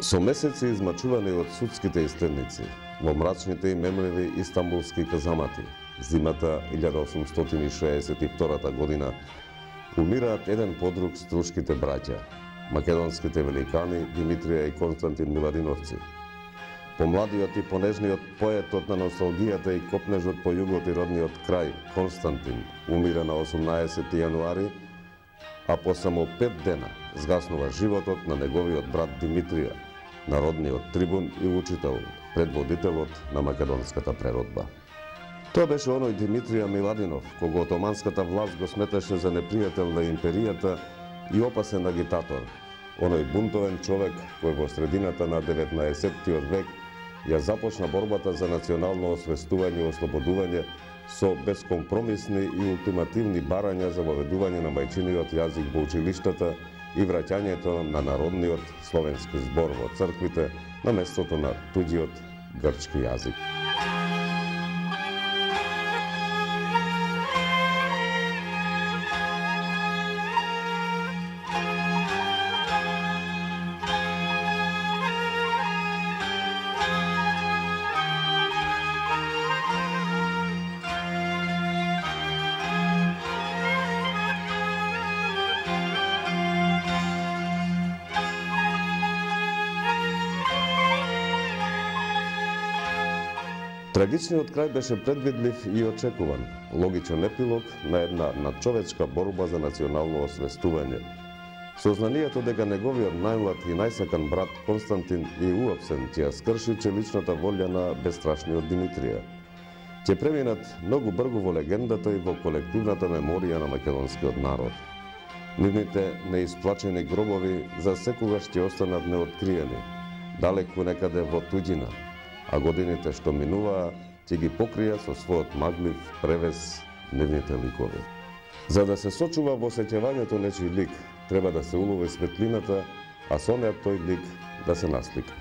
Со месеци измачувани од судските истедници, во мрачните и мемливи истанбулски казамати, зимата 1862 година, умираат еден по друг струшките браќа, македонските великани Димитрија и Константин Миладиновци. Помладиот и понежниот поетот на носталгијата и копнежот по југот и родниот крај, Константин, умира на 18 јануари, а по само 5 дена згаснува животот на неговиот брат Димитрија, народниот трибун и учител, предводителот на македонската преродба. Тоа беше оној Димитрија Миладинов, кого отоманската власт го сметаше за непријател на империјата и опасен агитатор. Оној бунтовен човек кој во средината на 19-тиот век ја започна борбата за национално освестување и ослободување со бескомпромисни и ултимативни барања за воведување на мајчиниот јазик во училиштата и враќањето на народниот словенски збор во црквите на местото на туѓиот грчки јазик. Трагичниот крај беше предвидлив и очекуван, логичен епилог на една надчовечка борба за национално освестување. Сознанието дека неговиот најмлад и најсакан брат Константин и уапсен ќе ја скрши челичната волја на бестрашниот Димитрија. Ќе преминат многу бргу во легендата и во колективната меморија на македонскиот народ. Нивните неисплачени гробови за секогаш ќе останат неоткриени, далеку некаде во туѓина, а годините што минуваа ќе ги покрија со својот маглив превес нивните ликови. За да се сочува во сеќавањето нечи лик, треба да се улови светлината, а со неа тој лик да се наслика.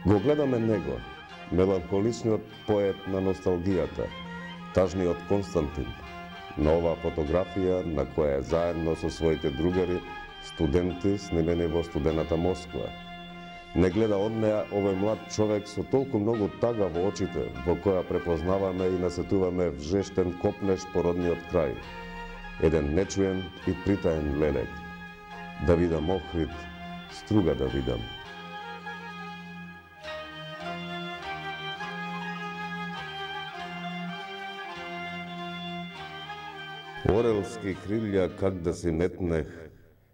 Го гледаме него, меланхоличниот поет на носталгијата, тажниот Константин, на оваа фотографија на која е заедно со своите другари, студенти снимени во студената Москва. Не гледа од неа овој млад човек со толку многу тага во очите, во која препознаваме и насетуваме вжештен копнеж по родниот крај. Еден нечуен и притаен лелек. Да видам Охрид, струга да видам. Орелски крилја как да си метнех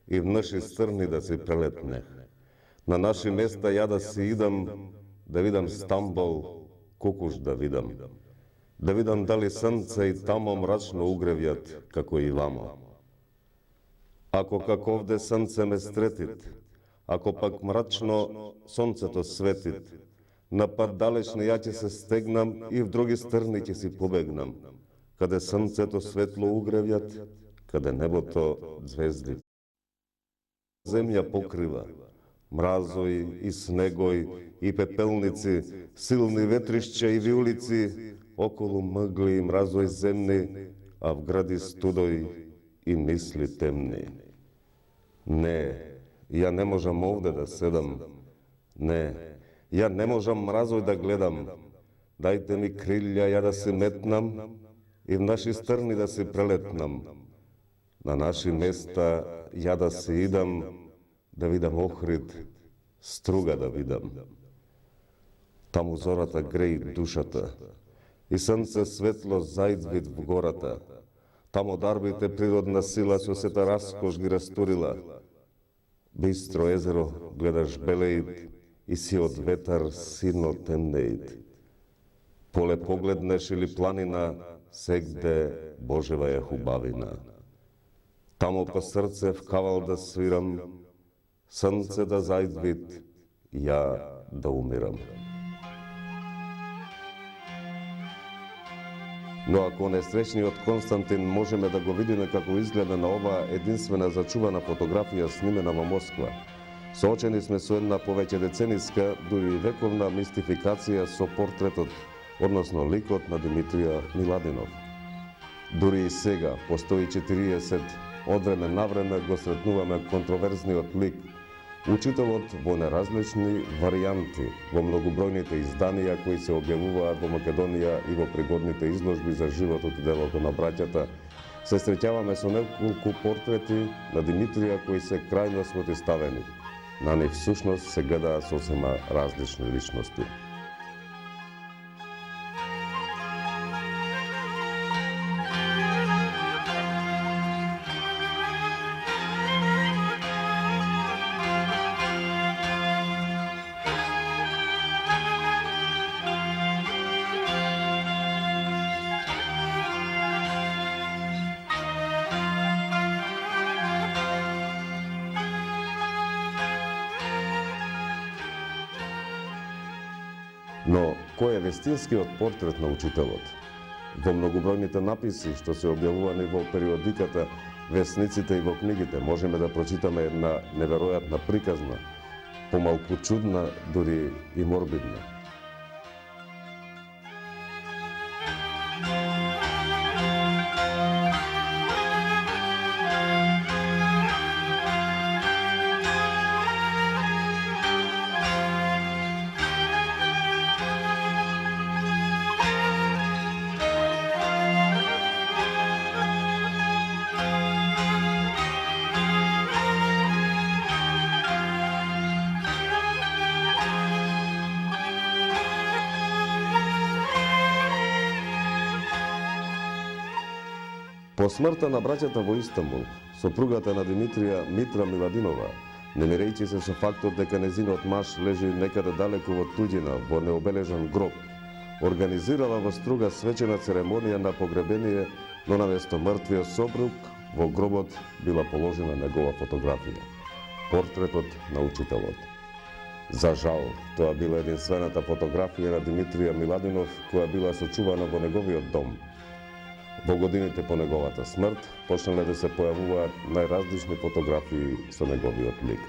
и в наши стрни да си прелетнех. На наши места ја да си идам, да видам Стамбол, Кукуш да видам. Да видам дали сонце и тамо мрачно угревјат, како и вамо. Ако како овде сонце ме стретит, ако пак мрачно сонцето светит, на пат далечни ја ќе се стегнам и в други стрни ќе си побегнам, каде сонцето светло угревјат, каде небото звезди. Земја покрива, мразој и снегој и пепелници, силни ветришча и виулици, околу мъгли и мразој земни, а в гради студој и мисли темни. Не, ја не можам овде да седам. Не, ја не можам мразој да гледам. Дајте ми крилја ја да се метнам и в наши стрни да се прелетнам. На наши места ја да се идам, да видам Охрид, струга да видам. Таму зората греи душата и сонце светло зајдвит в гората. Таму дарбите природна сила со сета раскош ги растурила. Бистро езеро гледаш белеит и си од ветар сино темнеит. Поле погледнеш или планина, сегде Божева е хубавина. Тамо по срце в кавал да свирам, сонце да зајдвит, ја да умирам. Но ако нестречниот Константин можеме да го видиме како изгледа на оваа единствена зачувана фотографија снимена во Москва, соочени сме со една повеќе децениска, дури вековна мистификација со портретот, односно ликот на Димитрија Миладинов. Дури и сега, по 140 од време на време го сретнуваме контроверзниот лик, учителот во неразлични варијанти, во многобројните изданија кои се објавуваат во Македонија и во пригодните изложби за животот и делото на браќата, се среќаваме со неколку портрети на Димитрија кои се крајно спротивставени. На нив всушност се гледаат сосема различни личности. Но кој е вистинскиот портрет на учителот? Во многобројните написи што се објавувани во периодиката, весниците и во книгите можеме да прочитаме една неверојатна приказна, помалку чудна, дури и морбидна. По смртта на браќата во Истанбул, сопругата на Димитрија Митра Миладинова, немирејќи се со фактот дека незиниот маж лежи некаде далеку во туѓина во необележан гроб, организирала во Струга свечена церемонија на погребение, но наместо мртвиот сопруг во гробот била положена негова фотографија, портретот на учителот. За жал, тоа била единствената фотографија на Димитрија Миладинов која била сочувана во неговиот дом. Во годините по неговата смрт почнале да се појавуваат најразлични фотографии со неговиот лик.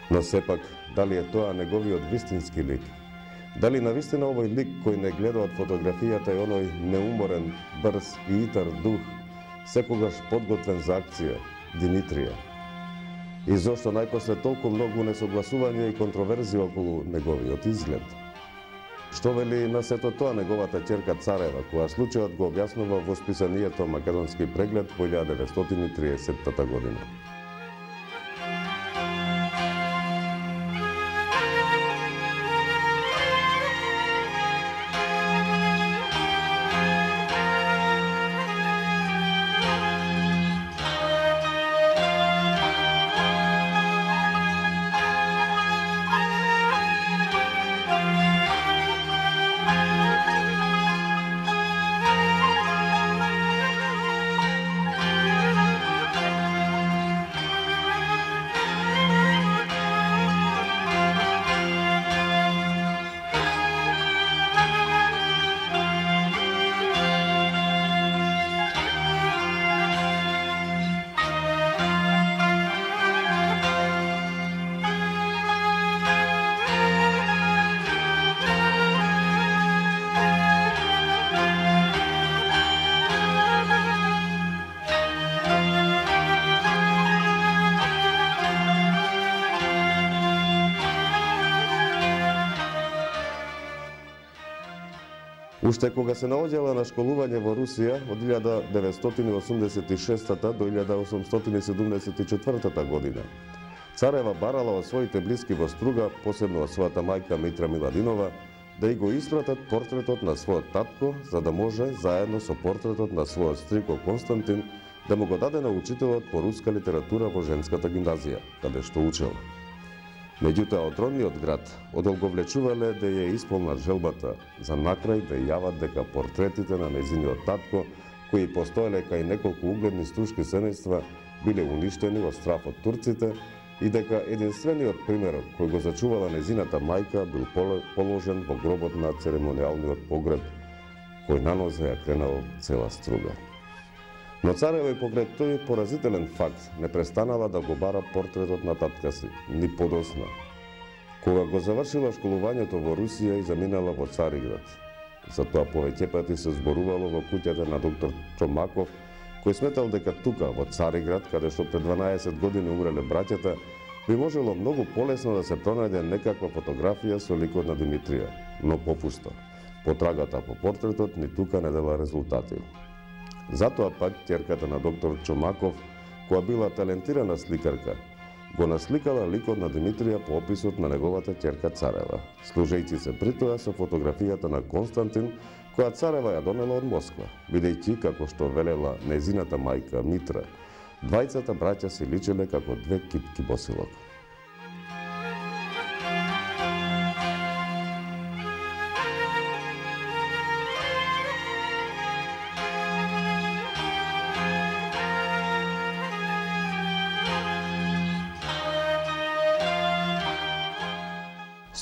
Но сепак, дали е тоа неговиот вистински лик? Дали навистина овој лик кој не гледа од фотографијата е оној неуморен, брз и итар дух, секогаш подготвен за акција, Димитрија? И зошто најпосле толку многу несогласување и контроверзија околу неговиот изглед? Што вели на сето тоа неговата ќерка Царева, која случајот го објаснува во списанието Македонски преглед во 1930 година. Уште кога се наоѓала на школување во Русија од 1986 до 1874 година, Царева барала од своите блиски во Струга, посебно од својата мајка Митра Миладинова, да и го испратат портретот на својот татко, за да може, заедно со портретот на својот стрико Константин, да му го даде на учителот по руска литература во женската гимназија, каде што учел. Меѓутоа, од родниот град одолговлечувале да ја исполнат желбата, за накрај да јават дека портретите на нејзиниот татко, кои постоеле кај неколку угледни струшки семејства, биле уништени од страф од турците и дека единствениот примерок кој го зачувала нејзината мајка бил положен во гробот на церемонијалниот погреб кој нанозе ја кренал цела струга. Но царева и покрај тој поразителен факт не престанала да го бара портретот на татка си, ни подосна, кога го завршила школувањето во Русија и заминала во Цариград. Затоа повеќе пати се зборувало во куќата на доктор Чомаков, кој сметал дека тука, во Цариград, каде што пред 12 години умреле браќата, би можело многу полесно да се пронајде некаква фотографија со ликот на Димитрија, но попуста. Потрагата по портретот ни тука не дала резултати. Затоа пак ќерката на доктор Чомаков, која била талентирана сликарка, го насликала ликот на Димитрија по описот на неговата ќерка Царева, служејќи се при тоа со фотографијата на Константин, која Царева ја донела од Москва, бидејќи, како што велела нејзината мајка Митра, двајцата браќа си личеле како две китки босилок.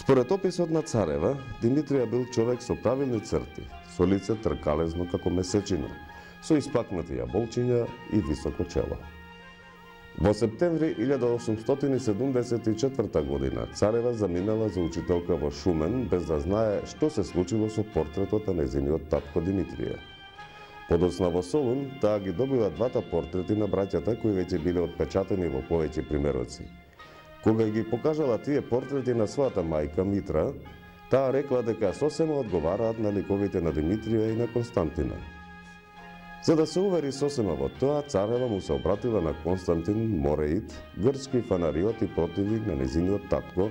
Според описот на Царева, Димитрија бил човек со правилни црти, со лице тркалезно како месечина, со испакнати јаболчиња и високо чело. Во септември 1874 година Царева заминала за учителка во Шумен без да знае што се случило со портретот на нејзиниот татко Димитрија. Подоцна во Солун, таа ги добила двата портрети на браќата кои веќе биле отпечатени во повеќе примероци. Кога ги покажала тие портрети на својата мајка Митра, таа рекла дека сосема одговараат на ликовите на Димитрија и на Константина. За да се увери сосема во тоа, Царева му се обратила на Константин Мореид, грчки фанариот и противник на нејзиниот татко,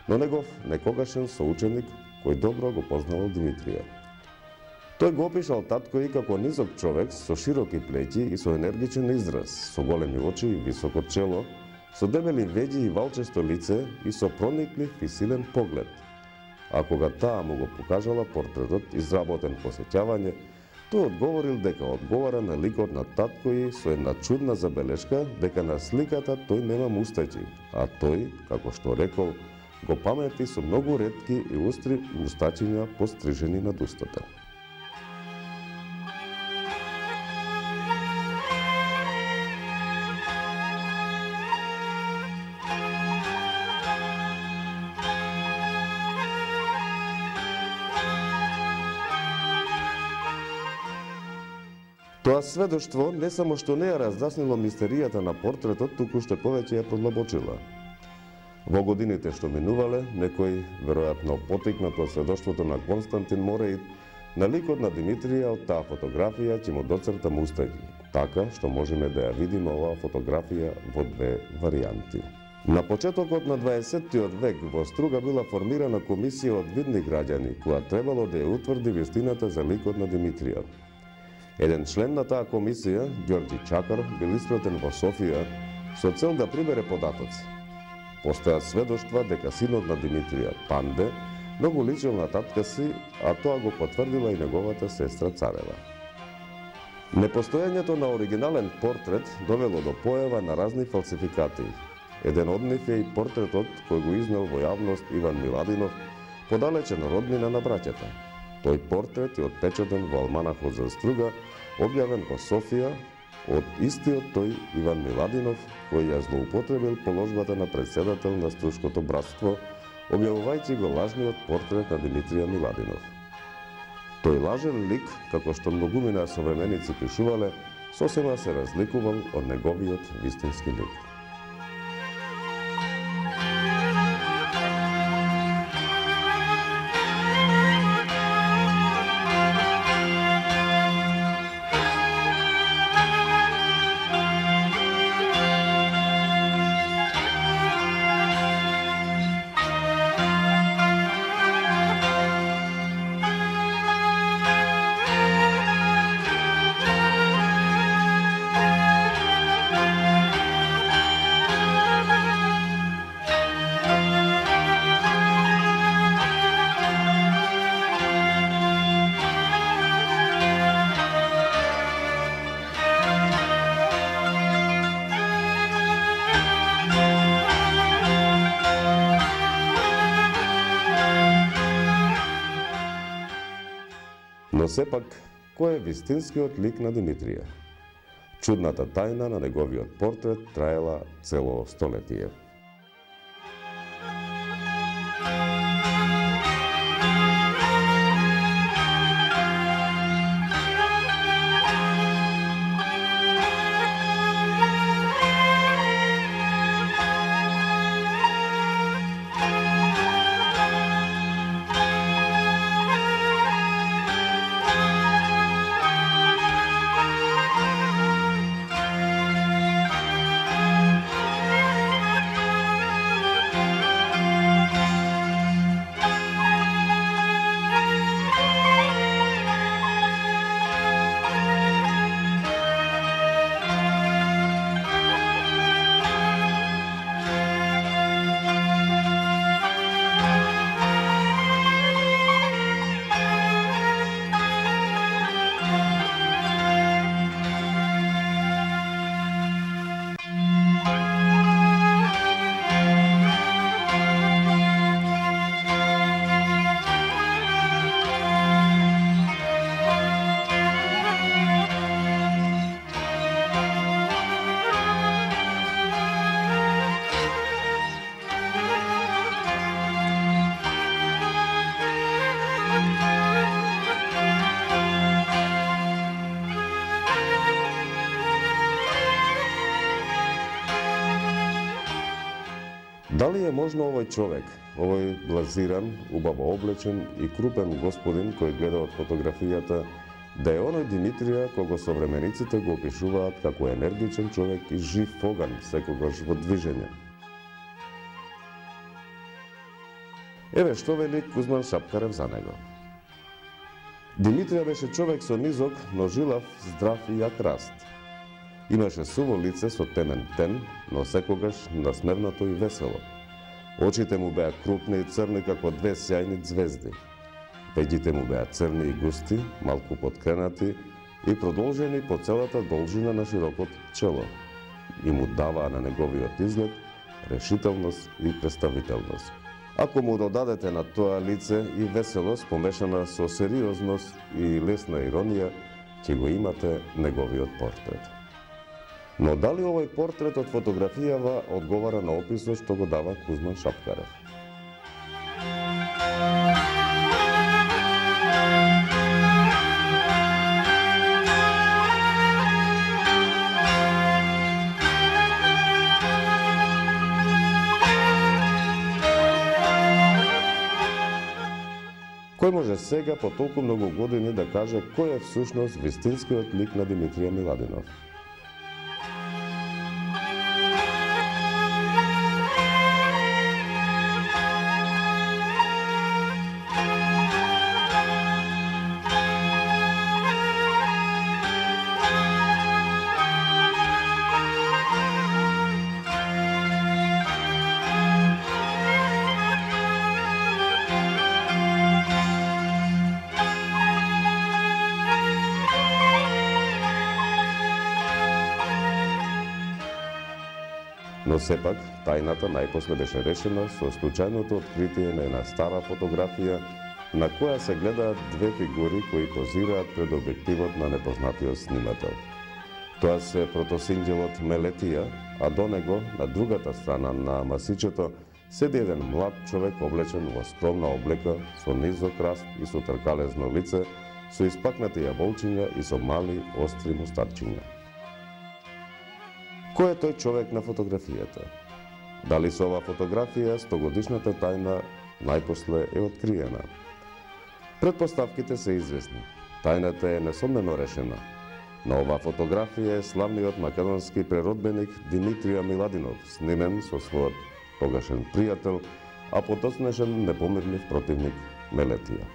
но негов некогашен соученик кој добро го познавал Димитрија. Тој го опишал татко и како низок човек со широки плеќи и со енергичен израз, со големи очи и високо чело, со дебели веѓи и валчесто лице и со прониклив и силен поглед. А кога таа му го покажала портретот изработен по сеќавање, тој одговорил дека одговара на ликот на татко и со една чудна забелешка дека на сликата тој нема мустаќи, а тој, како што рекол, го памети со многу ретки и устри мустачиња пострижени над устата. Тоа сведоштво не само што не ја разјаснило мистеријата на портретот, туку што повеќе ја продлабочила. Во годините што минувале, некој, веројатно потикнат од сведоштвото на Константин Мореид, на ликот на Димитрија од таа фотографија ќе му доцрта мустаки, така што можеме да ја видиме оваа фотографија во две варијанти. На почетокот на 20-тиот век во Струга била формирана комисија од видни граѓани, која требало да ја утврди вистината за ликот на Димитрија. Еден член на таа комисија, Ѓорѓи Чакар, бил испратен во Софија со цел да прибере податоци. Постојат сведоштва дека синот на Димитрија, Панде, многу личил на татка си, а тоа го потврдила и неговата сестра Царева. Непостоењето на оригинален портрет довело до појава на разни фалсификати. Еден од нив е и портретот кој го изнел во јавност Иван Миладинов, подалечен роднина на браќата. Тој портрет е отпечатен во Алманахот за Струга, објавен во Софија од истиот тој Иван Миладинов, кој ја злоупотребил положбата на председател на Струшкото братство, објавувајќи го лажниот портрет на Димитрија Миладинов. Тој лажен лик, како што многумина современици пишувале, сосема се разликувал од неговиот вистински лик. Но сепак, кој е вистинскиот лик на Димитрија? Чудната тајна на неговиот портрет траела цело столетие. Дали е можно овој човек, овој блазиран, убаво облечен и крупен господин кој гледа од фотографијата, да е оној Димитрија кого современиците го опишуваат како енергичен човек и жив оган, секогаш во движење? Еве што вели Кузман Шапкарев за него. Димитрија беше човек со низок, но жилав, здрав и јак раст. Имаше суво лице со темен тен, но секогаш насмевнато и весело. Очите му беа крупни и црни како две сјајни звезди. Пеѓите му беа црни и густи, малку подкренати и продолжени по целата должина на широкот чело и му даваа на неговиот изглед решителност и представителност. Ако му додадете на тоа лице и веселост помешана со сериозност и лесна иронија, ќе го имате неговиот портрет. Но дали овој портрет од фотографијава одговара на описот што го дава Кузман Шапкарев? Кој може сега по толку многу години да каже кој е всушност вистинскиот лик на Димитрија Миладинов? Но сепак, тајната најпосле беше решена со случајното откритие на една стара фотографија на која се гледаат две фигури кои позираат пред објективот на непознатиот снимател. Тоа се протосинџелот Мелетија, а до него, на другата страна на масичето, седи еден млад човек облечен во скромна облека, со низок раст и со тркалезно лице, со испакнати јаволчиња и со мали, остри мустарчиња. Кој е тој човек на фотографијата? Дали со ова фотографија 100-годишната тајна најпосле е откриена? Предпоставките се известни. Тајната е несомнено решена. На оваа фотографија е славниот македонски преродбеник Димитрија Миладинов, снимен со својот тогашен пријател, а потоцнешен непомирлив противник Мелетија.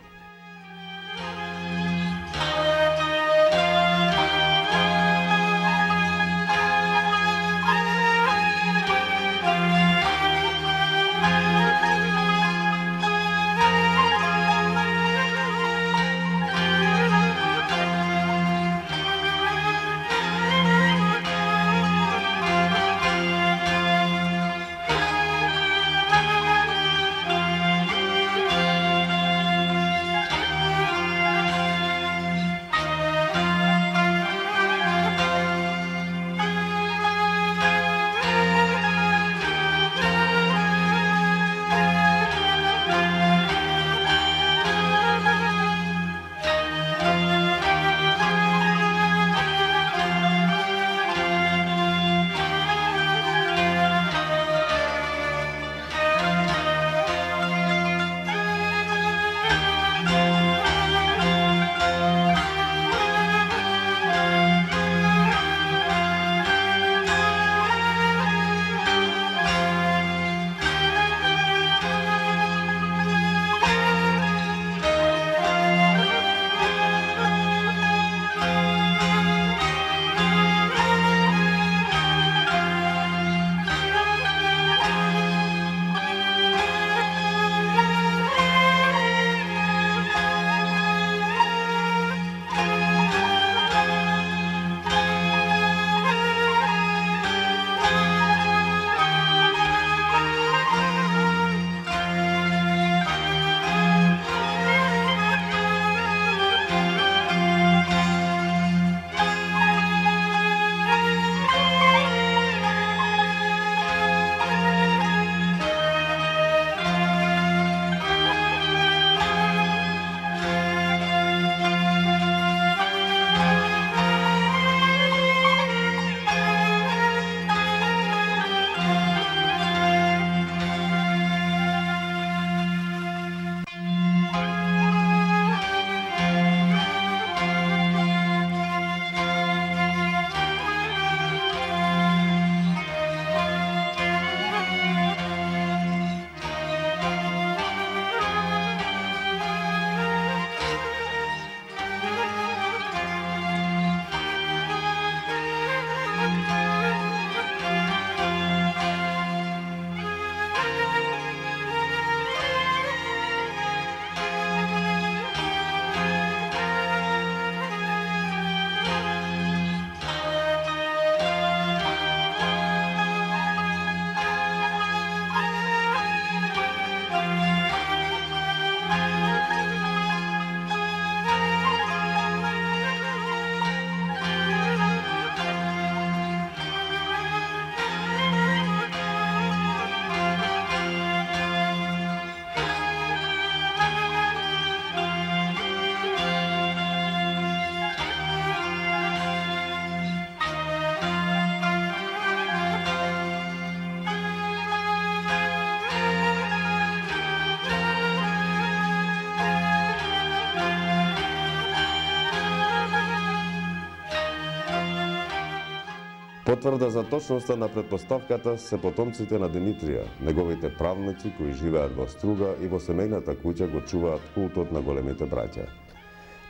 Потврда за точноста на претпоставката се потомците на Димитрија, неговите правници кои живеат во Струга и во семејната куќа го чуваат култот на големите браќа.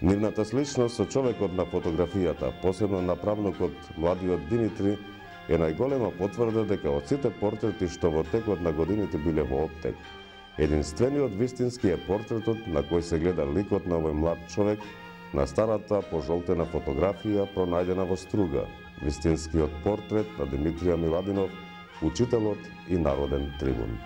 Нивната сличност со човекот на фотографијата, посебно на правнукот младиот Димитри, е најголема потврда дека од сите портрети што во текот на годините биле во оптек, единствениот вистински е портретот на кој се гледа ликот на овој млад човек на старата пожолтена фотографија пронајдена во Струга, вистинскиот портрет на Димитрија Миладинов, учителот и народен трибун.